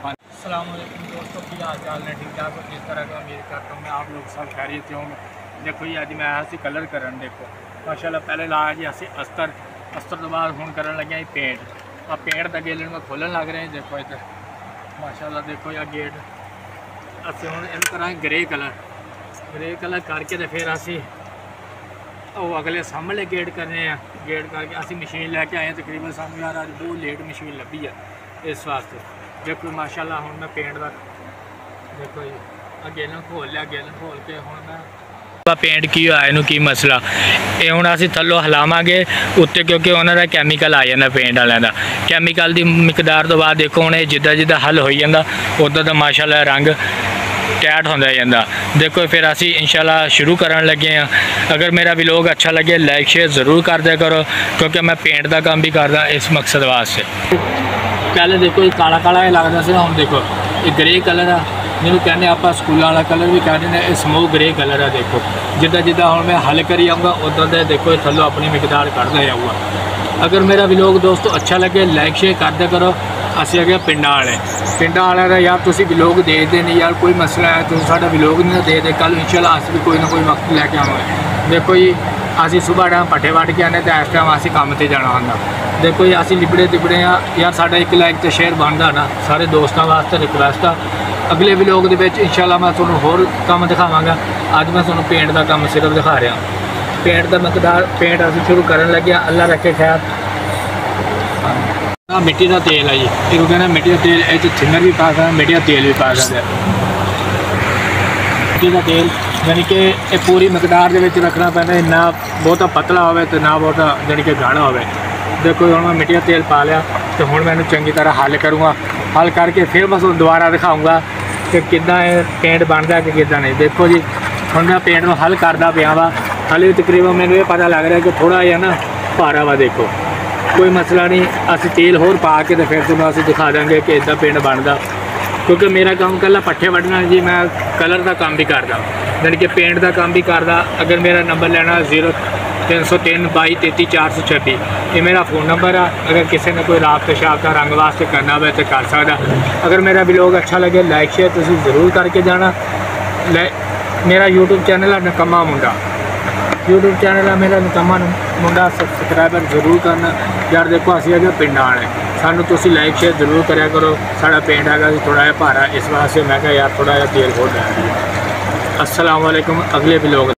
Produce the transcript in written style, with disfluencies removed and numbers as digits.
अस्सलाम वालेकुम दोस्तों, की हाल चाल ने? ठीक ठाक हो? जिस तरह का उम्मीद करता हूँ मैं आप लोग सब खैरियत से होंगे। देखो जी अज मैं आया सी कलर करन। देखो माशाल्लाह पहले लाया जी असी अस्तर तो बाद हुण करन लगे जी पेंट। आ पेंट का गेट में खोलन लग रहे हैं। देखो इधर माशाल्लाह देखो या गेट असी हुण इन करांगे ग्रे कलर करके तो फिर असी अगले सामने गेट करने हैं। गेट करके असी मशीन लैके आए तकरीबन सानू यार अज बहुत लेट मशीन लभी है इस वास्ते। देखो माशाल्लाह हुण मैं पेंट का देखो जी गेलन खोल लिया। गेलन खोल के हुण मैं पेंट की होया इनू की मसला ये हुण असीं थल्लों हिलावांगे उत्ते क्योंकि उन्होंने कैमिकल आ जाता पेंट वालियां दा। कैमिकल की मिकदार तो बाद देखो हुण जिद्दां जिद्दां हल होई जांदा उद्दां दा माशाल्लाह रंग टैट होंदा जांदा। देखो फिर असी इंशाल्लाह शुरू करन लगे हैं। अगर मेरा व्लॉग अच्छा लगे लाइक शेयर ज़रूर कर दिया करो क्योंकि मैं पेंट का काम भी करदा इस मकसद वास्ते। पहले देखो ये काला काला लगता से हुण देखो ये ग्रे कलर आ जिन्होंने कहने आप स्कूल वाला कलर भी कहते हैं। ये स्मोक ग्रे कलर है। देखो जिदा जिदा हुण मैं हल करी आऊँगा उदा दे देखो थल्लों अपनी मिकदार करता जाऊँगा। अगर मेरा व्लॉग दोस्तों अच्छा लगे लाइक शेयर कर दिया करो। असीं अगे पिंडां वाले का यार तुसीं व्लॉग देखते नहीं यार कोई मसला है तुसीं साडा व्लॉग नहीं देखते कल इंशाल्लाह असीं भी कोई ना कोई वक्त लैके आवांगे। देखो जी असीं सुबह टाइम पट्ठे वढ़ के आने तो इस टाइम असीं काम ते जाना होंदा। देखो जी असीं लिबड़े तिबड़े हाँ यार साडा एक लाइक तो शेयर बनता ना सारे दोस्तों वास्ते रिक्वेस्ट आ। अगले व्लॉग दे विच इंशाल्लाह मैं तुहानूं होर काम दिखावांगा। अज मैं तुहानूं पेंट का काम सिर्फ दिखा रहा। पेंट का मकदार पेंट असीं शुरू करन लगे अल्लाह रखे खैर। मिट्टी का तेल है जी एक कहना मिट्टी का तेल ये थिनर भी पा सकते मिट्टी का तेल भी पा सकते। मिट्टी का तेल यानी कि ये पूरी मकदार के रखना पैंदा ना बहुता पतला हो तो ना बहुता यानी कि गाढ़ा हो। देखो हुण मैं मिट्टी का तेल पा लिया तो हुण मैं चंगी तरह हल करूँगा। हल करके फिर मैं दोबारा दिखाऊँगा कि कितना पेंट बनता है कि कितना नहीं। देखो जी हुण मैं पेंट में हल करता पिया वा हाले तकरीबन मैंने ये पता लग रहा है कि थोड़ा जिहा ना भारा वा। देखो कोई मसला नहीं असी तेल होर पा के तो फिर तुहानूं असीं दिखा देंगे कि इदा पेंट बनता क्योंकि मेरा काम कल्ला पट्ठे वढ़ना जी मैं कलर का काम भी करदा यानी कि पेंट का काम भी करदा। अगर मेरा नंबर लेना 0303 22 33 426 ये मेरा फ़ोन नंबर है। अगर किसी ने कोई राबता शाबता रंग वास्ते करना हो तो कर सकदा। अगर मेरा व्लॉग अच्छा लगे लाइक शेयर तुसीं ज़रूर करके जाना। मेरा यूट्यूब चैनल है नकम्मा मुंडा यूट्यूब चैनल है मेरा नकम्मा मुंडा सबसक्राइबर जरूर करना यार। देखो असीं अगे पिंडां वाले सानूं तुसीं लाइक शेयर जरूर करा करो। साडा पेंट है थोड़ा जिहा भारा इस वास्ते मैं कहा यार थोड़ा जिहा तेल होर लै। अस्सलाम वालेकुम अगले व्लॉग